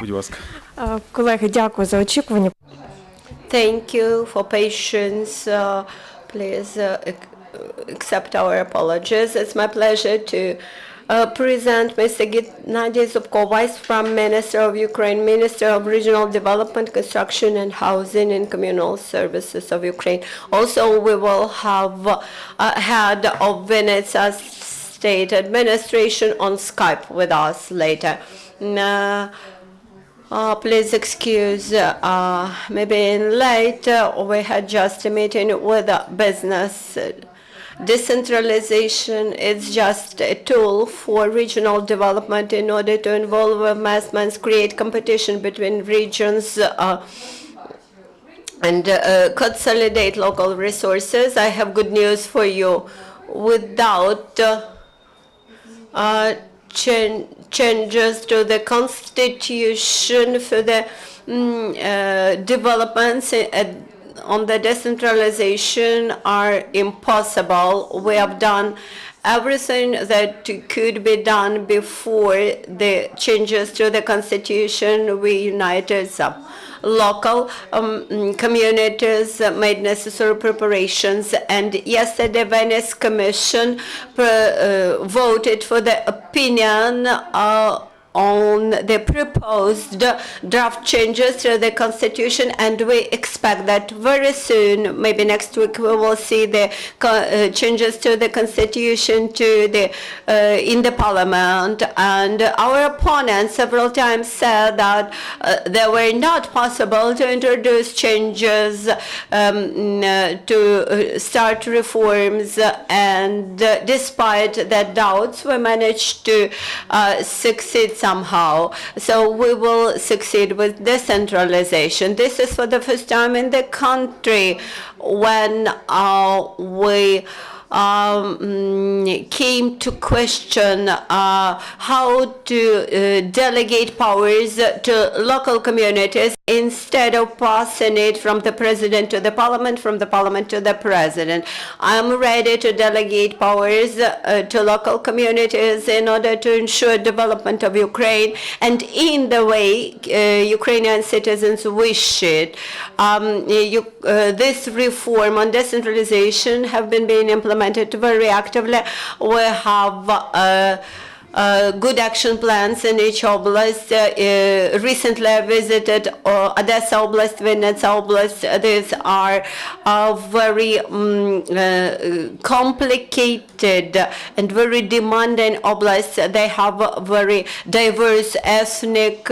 Будь ласка. Колеги, дякую за очікування. Thank you for patience. Please accept our apologies. It's my pleasure to present Mr. Gennadiy Zubko, Vice Prime Minister of Ukraine, Minister of Regional Development, Construction and Housing and Communal Services of Ukraine. Also, we will have head of Vinnytsia State Administration on Skype with us later. Please excuse me being late. We had just a meeting with business. Decentralization is just a tool for regional development in order to involve investments, create competition between regions, and consolidate local resources. I have good news for you. Without changes to the constitution for the developments on the decentralization are impossible. We have done everything that could be done before the changes to the constitution. We united some local communities, made necessary preparations, and yesterday Venice Commission voted for the opinion on the proposed draft changes to the constitution, and we expect that very soon, maybe next week, we will see the changes to the constitution in the parliament. And our opponents several times said that they were not possible to introduce changes to start reforms, and despite their doubts, we managed to succeed somehow. So we will succeed with decentralization. This is for the first time in the country when we came to question how to delegate powers to local communities instead of passing it from the president to the parliament, from the parliament to the president. I'm ready to delegate powers to local communities in order to ensure development of Ukraine and in the way Ukrainian citizens wish it. This reform on decentralization have been being implemented very actively. We have good action plans in each oblast. Recently I visited Odessa Oblast, Vinnytsia Oblast. These are very complicated and very demanding oblasts. They have very diverse ethnic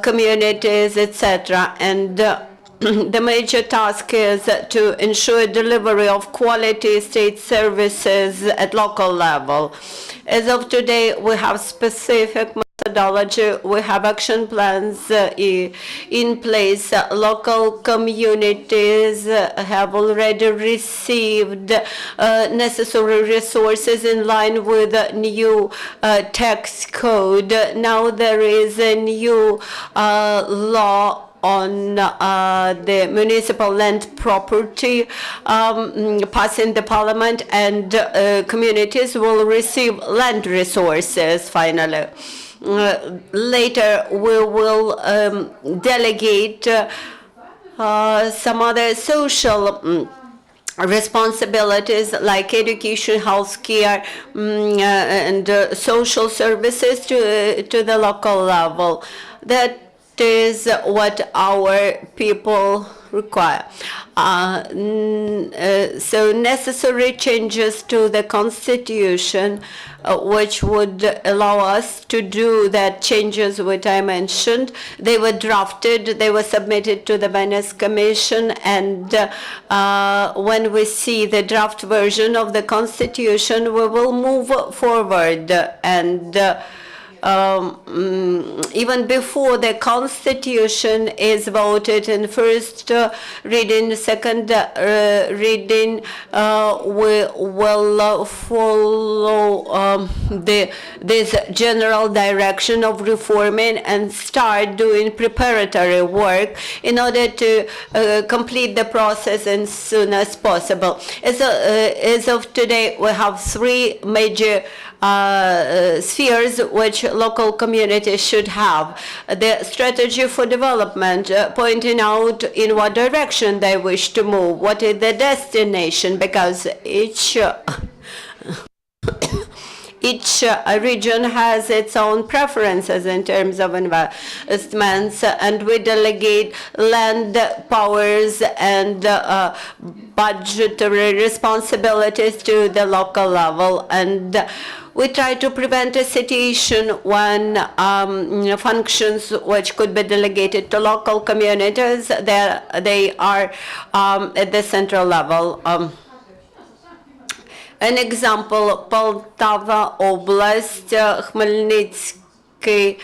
communities, etc. And the major task is to ensure delivery of quality state services at local level. As of today, we have specific methodology, we have action plans in place. Local communities have already received necessary resources in line with the new tax code. Now there is a new law on the municipal land property passing the parliament, and communities will receive land resources finally. Later we will delegate some other social responsibilities like education, healthcare, and social services to the local level. That is what our people require. So necessary changes to the constitution which would allow us to do that changes which I mentioned. They were drafted, they were submitted to the Venice Commission, and when we see the draft version of the constitution, we will move forward. And even before the constitution is voted in first reading, second reading, we will follow this general direction of reforming and start doing preparatory work in order to complete the process as soon as possible. As of today, we have three major spheres which local communities should have. The strategy for development, pointing out in what direction they wish to move, what is the destination, because each region has its own preferences in terms of investments, and we delegate land powers and budgetary responsibilities to the local level, and we try to prevent a situation when functions which could be delegated to local communities, they are at the central level. An example, Poltava Oblast, Khmelnytsky,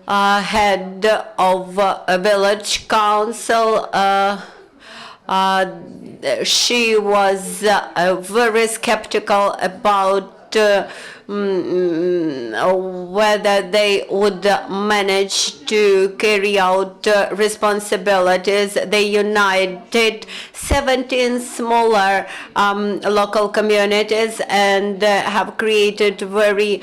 head of a village council, she was very skeptical about whether they would manage to carry out responsibilities. They united 17 smaller local communities and have created very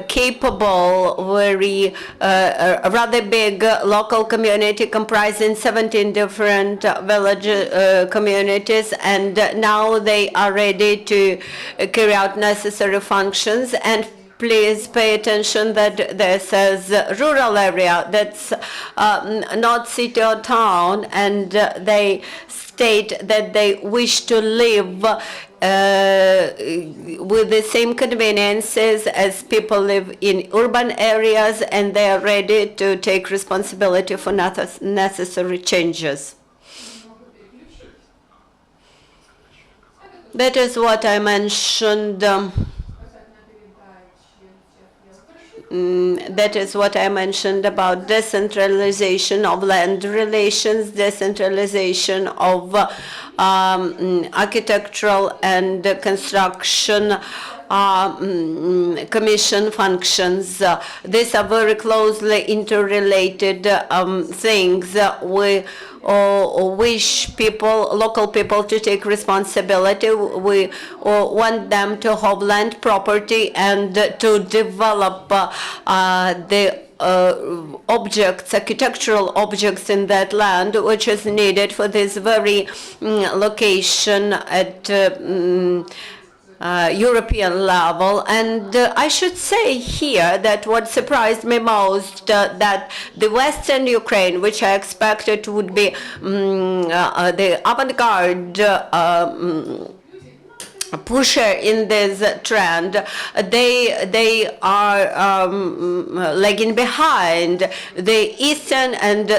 capable, very rather big local community comprising 17 different village communities, and now they are ready to carry out necessary functions. And please pay attention that this is rural area, that's not city or town, and they state that they wish to live with the same conveniences as people live in urban areas, and they are ready to take responsibility for necessary changes. That is what I mentioned. That is what I mentioned about decentralization of land relations, decentralization of architectural and construction commission functions. These are very closely interrelated things. We wish local people to take responsibility. We want them to have land property and to develop the objects, architectural objects in that land, which is needed for this very location at European level. And I should say here that what surprised me most, that the Western Ukraine, which I expected would be the avant-garde pusher in this trend, they are lagging behind. The eastern and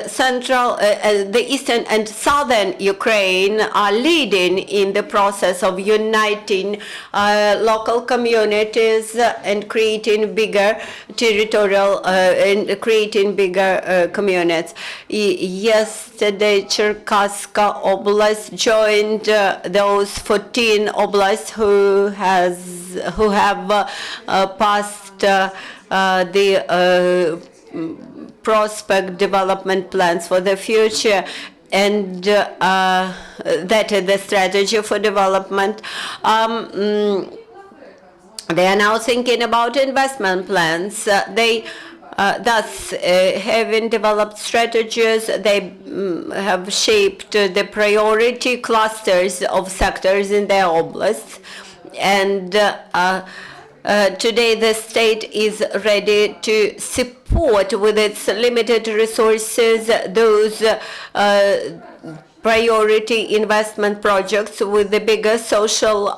southern Ukraine are leading in the process of uniting local communities and creating bigger territorial and creating bigger communities. Yesterday, Cherkasska Oblast joined those 14 oblasts who have passed the prospect development plans for the future, and that is the strategy for development. They are now thinking about investment plans. Thus, having developed strategies, they have shaped the priority clusters of sectors in their oblasts. And today the state is ready to support with its limited resources those priority investment projects with the biggest social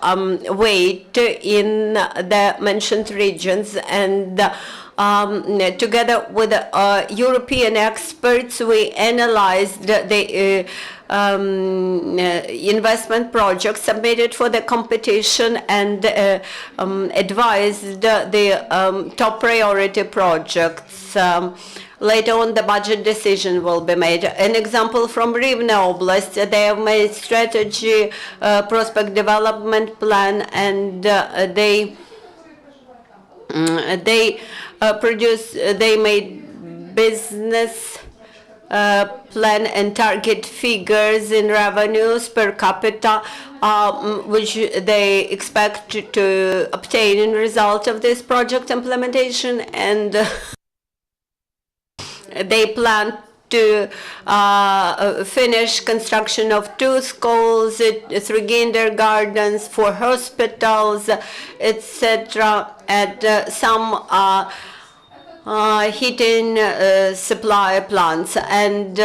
weight in the mentioned regions. And together with European experts, we analyzed the investment projects submitted for the competition and advised the top priority projects. Later on, the budget decision will be made. An example from Rivne Oblast, they have made strategy, prospect development plan, and they made business plan and target figures in revenues per capita, which they expect to obtain in result of this project implementation, and they plan to finish construction of 2 schools, 3 kindergartens, 4 hospitals, etc., and some heating supply plants. And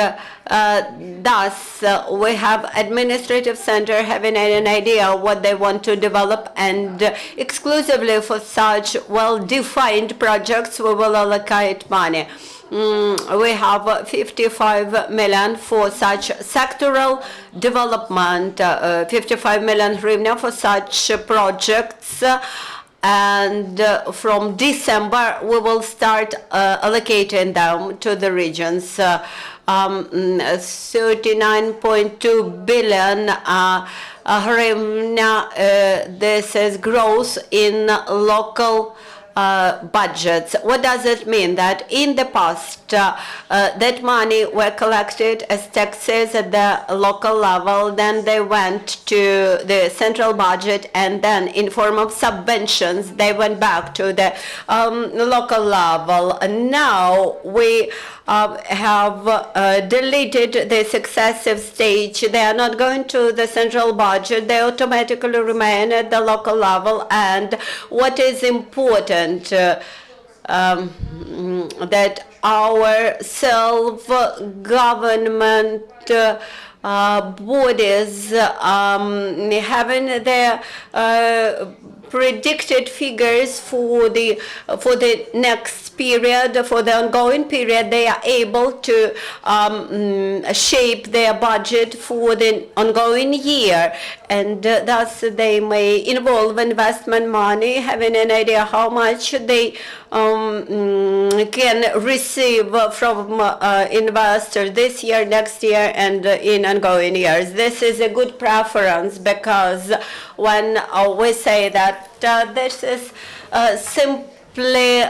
thus we have administrative center having an idea what they want to develop, and exclusively for such well-defined projects we will allocate money. We have 55 million for such sectoral development, 55 million hryvnia for such projects, and from December we will start allocating them to the regions. 39.2 billion hryvnia, this is growth in local budgets. What does it mean? That in the past that money were collected as taxes at the local level, then they went to the central budget, and then in form of subventions they went back to the local level. And now we have deleted the successive stage. They are not going to the central budget, they automatically remain at the local level. And what is important, that our self-government bodies having their predicted figures for the next period, for the ongoing period, they are able to shape their budget for the ongoing year, and thus they may involve investment money, having an idea how much they can receive from investors this year, next year, and in ongoing years. This is a good preference, because when we say that this is simply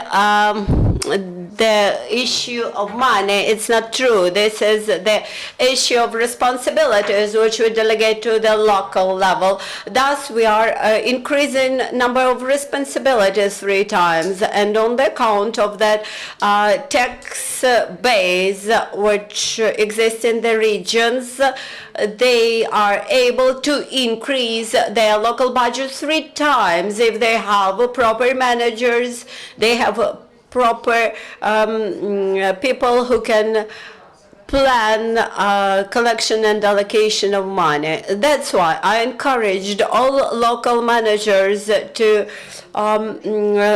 the issue of money, it's not true. This is the issue of responsibilities which we delegate to the local level. Thus we are increasing number of responsibilities 3 times, and on the account of that tax base which exists in the regions, they are able to increase their local budget 3 times if they have proper managers, they have proper people who can plan collection and allocation of money. That's why I encouraged all local managers to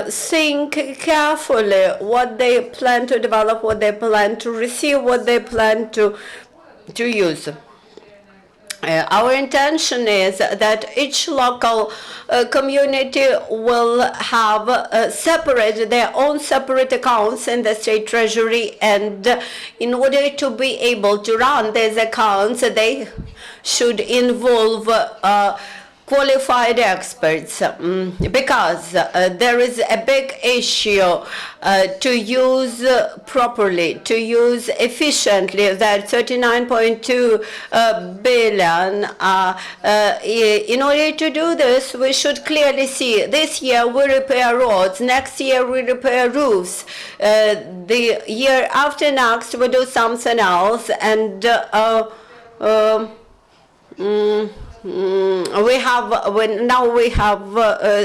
think carefully what they plan to develop, what they plan to receive, what they plan to use. Our intention is that each local community will have their own separate accounts in the state treasury, and in order to be able to run these accounts, they should involve qualified experts, because there is a big issue to use properly, to use efficiently that 39.2 billion. In order to do this, we should clearly see this year we repair roads, next year we repair roofs, the year after next we do something else, and we have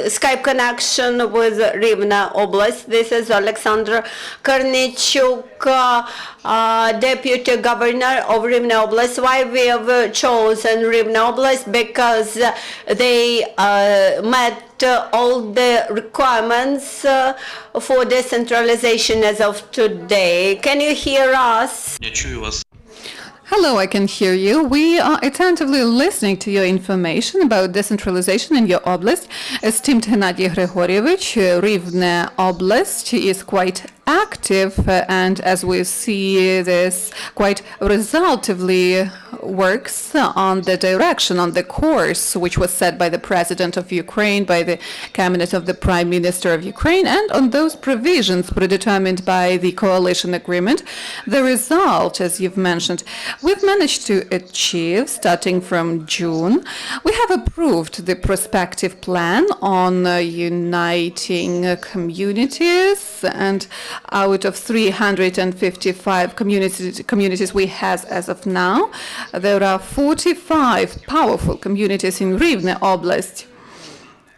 Skype connection with Rivne Oblast. This is Alexander Kornichuk, Deputy Governor of Rivne Oblast. Why we have chosen Rivne Oblast? Because they met all the requirements for decentralization as of today. Can you hear us? Я чую вас. Hello, I can hear you. We are attentively listening to your information about decentralization in your oblast. Esteemed Gennadiy Grigorьevich, Rivne Oblast is quite active, and as we see this quite resultively works on the direction, on the course which was set by the President of Ukraine, by the Cabinet of the Prime Minister of Ukraine, and on those provisions predetermined by the coalition agreement. The result, as you've mentioned, we've managed to achieve, starting from June, we have approved the prospective plan on uniting communities, and out of 355 communities we have as of now, there are 45 powerful communities in Rivne Oblast.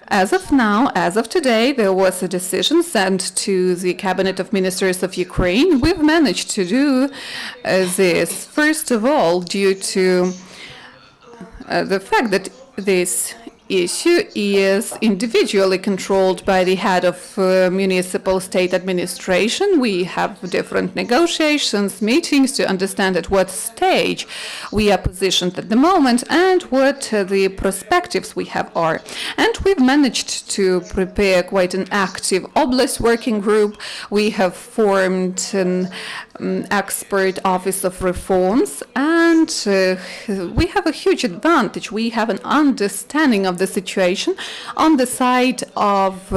As of now, as of today, there was a decision sent to the Cabinet of Ministers of Ukraine. We've managed to do this, first of all, due to the fact that this issue is individually controlled by the head of municipal state administration. We have different negotiations, meetings to understand at what stage we are positioned at the moment and what the perspectives we have are. And we've managed to prepare quite an active Oblast working group. We have formed an expert office of reforms, and we have a huge advantage. We have an understanding of the situation on the side of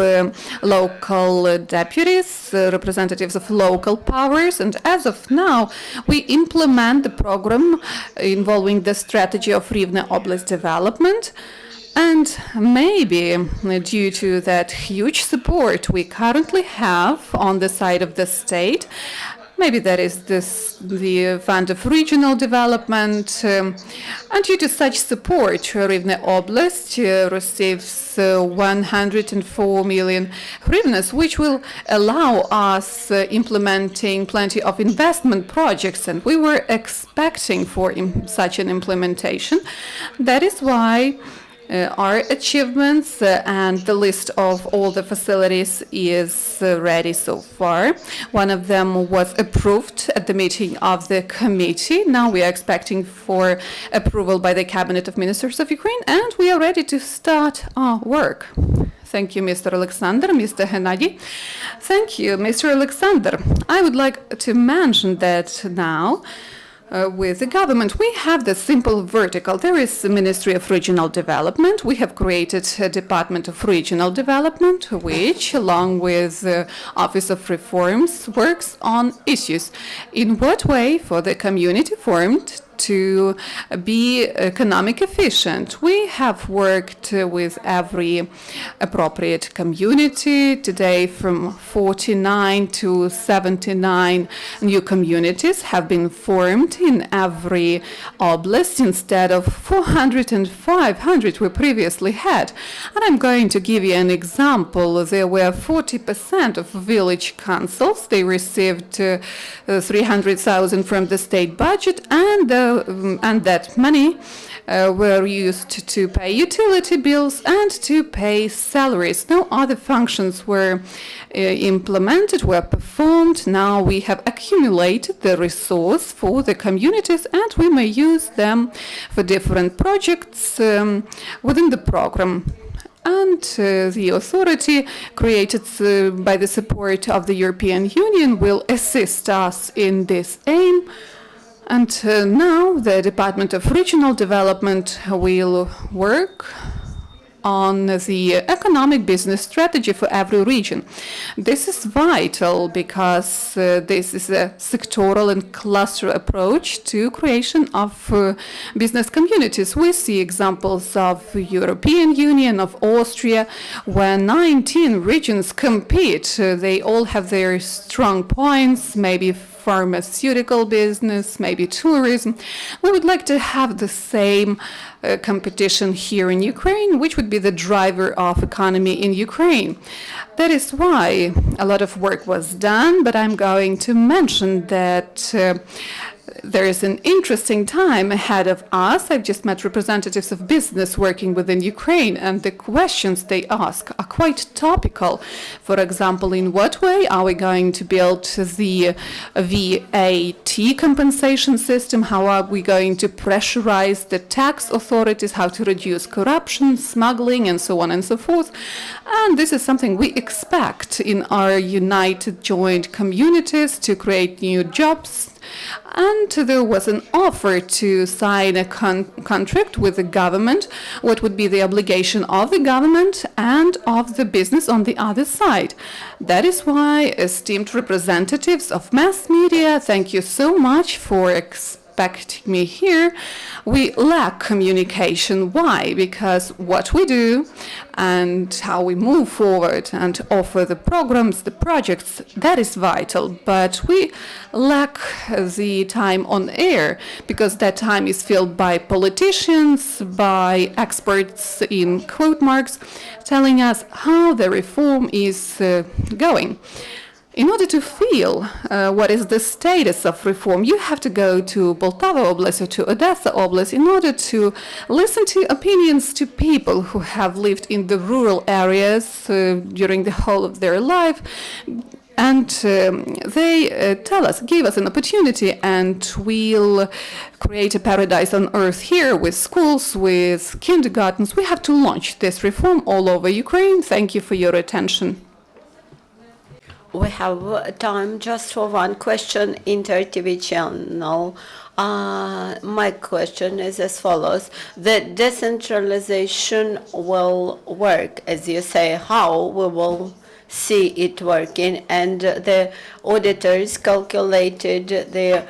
local deputies, representatives of local powers, and as of now we implement the program involving the strategy of Rivne Oblast development. And maybe due to that huge support we currently have on the side of the state, maybe that is the Fund of Regional Development, and due to such support, Rivne Oblast receives 104 million hryvnias, which will allow us implementing plenty of investment projects, and we were expecting for such an implementation. That is why our achievements and the list of all the facilities is ready so far. One of them was approved at the meeting of the committee. Now we are expecting for approval by the Cabinet of Ministers of Ukraine, and we are ready to start our work. Thank you, Mr. Alexander. Mr. Gennadiy. Thank you, Mr. Alexander. I would like to mention that now with the government, we have the simple vertical. There is the Ministry of Regional Development. We have created a Department of Regional Development, which, along with the Office of Reforms, works on issues. In what way for the community formed to be economic efficient? We have worked with every appropriate community. Today, from 49 to 79 new communities have been formed in every oblast instead of 400 and 500 we previously had. And I'm going to give you an example. There were 40% of village councils. They received 300,000 from the state budget, and that money were used to pay utility bills and to pay salaries. No other functions were implemented, were performed. Now we have accumulated the resource for the communities, and we may use them for different projects within the program. And the authority created by the support of the European Union will assist us in this aim. And now the Department of Regional Development will work on the economic business strategy for every region. This is vital because this is a sectoral and cluster approach to creation of business communities. We see examples of European Union, of Austria, where 19 regions compete. They all have their strong points, maybe pharmaceutical business, maybe tourism. We would like to have the same competition here in Ukraine, which would be the driver of economy in Ukraine. That is why a lot of work was done, but I'm going to mention that there is an interesting time ahead of us. I've just met representatives of business working within Ukraine, and the questions they ask are quite topical. For example, in what way are we going to build the VAT compensation system? How are we going to pressurize the tax authorities? How to reduce corruption, smuggling, and so on and so forth? And this is something we expect in our united joint communities to create new jobs. And there was an offer to sign a contract with the government. What would be the obligation of the government and of the business on the other side? That is why, esteemed representatives of mass media, thank you so much for expecting me here. We lack communication. Why? Because what we do and how we move forward and offer the programs, the projects, that is vital. But we lack the time on air, because that time is filled by politicians, by experts in quote marks, telling us how the reform is going. In order to feel what is the status of reform, you have to go to Poltava Oblast or to Odessa Oblast in order to listen to opinions to people who have lived in the rural areas during the whole of their life. And they tell us, give us an opportunity, and we'll create a paradise on earth here with schools, with kindergartens. We have to launch this reform all over Ukraine. Thank you for your attention. We have time just for one question, Inter-TV channel. My question is as follows. The decentralization will work, as you say. How we will see it working? And the auditors calculated the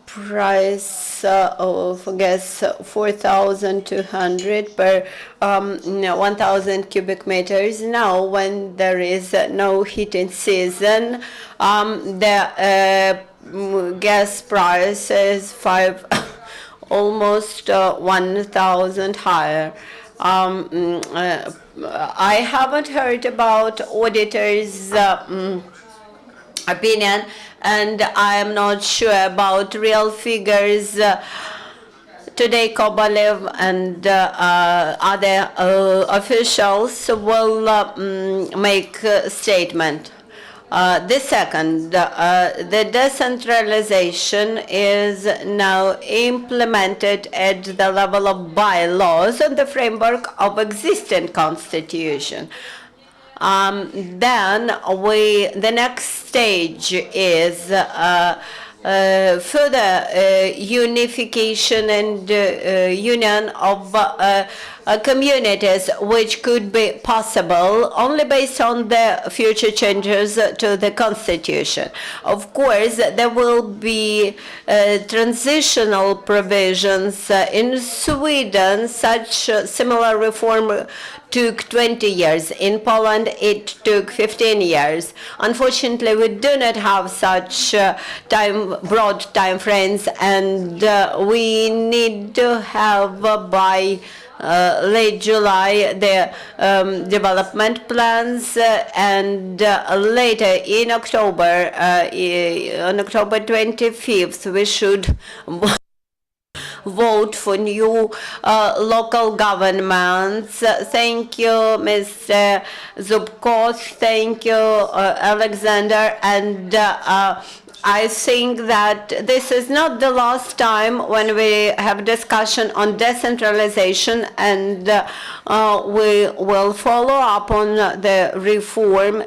price of gas 4,200 per 1,000 cubic meters. Now, when there is no heating season, the gas price is almost 1,000 higher. I haven't heard about auditors' opinion, and I am not sure about real figures. Today, Kobolev and other officials will make a statement. The second, the decentralization is now implemented at the level of bylaws on the framework of existing constitution. Then the next stage is further unification and union of communities, which could be possible only based on the future changes to the constitution. Of course, there will be transitional provisions. In Sweden, such similar reform took 20 years. In Poland, it took 15 years. Unfortunately, we do not have such broad time frames, and we need to have by late July the development plans, and later in October, on October 25th, we should vote for new local governments. Thank you, Mr. Zubko. Thank you, Alexander. And I think that this is not the last time when we have discussion on decentralization, and we will follow up on the reform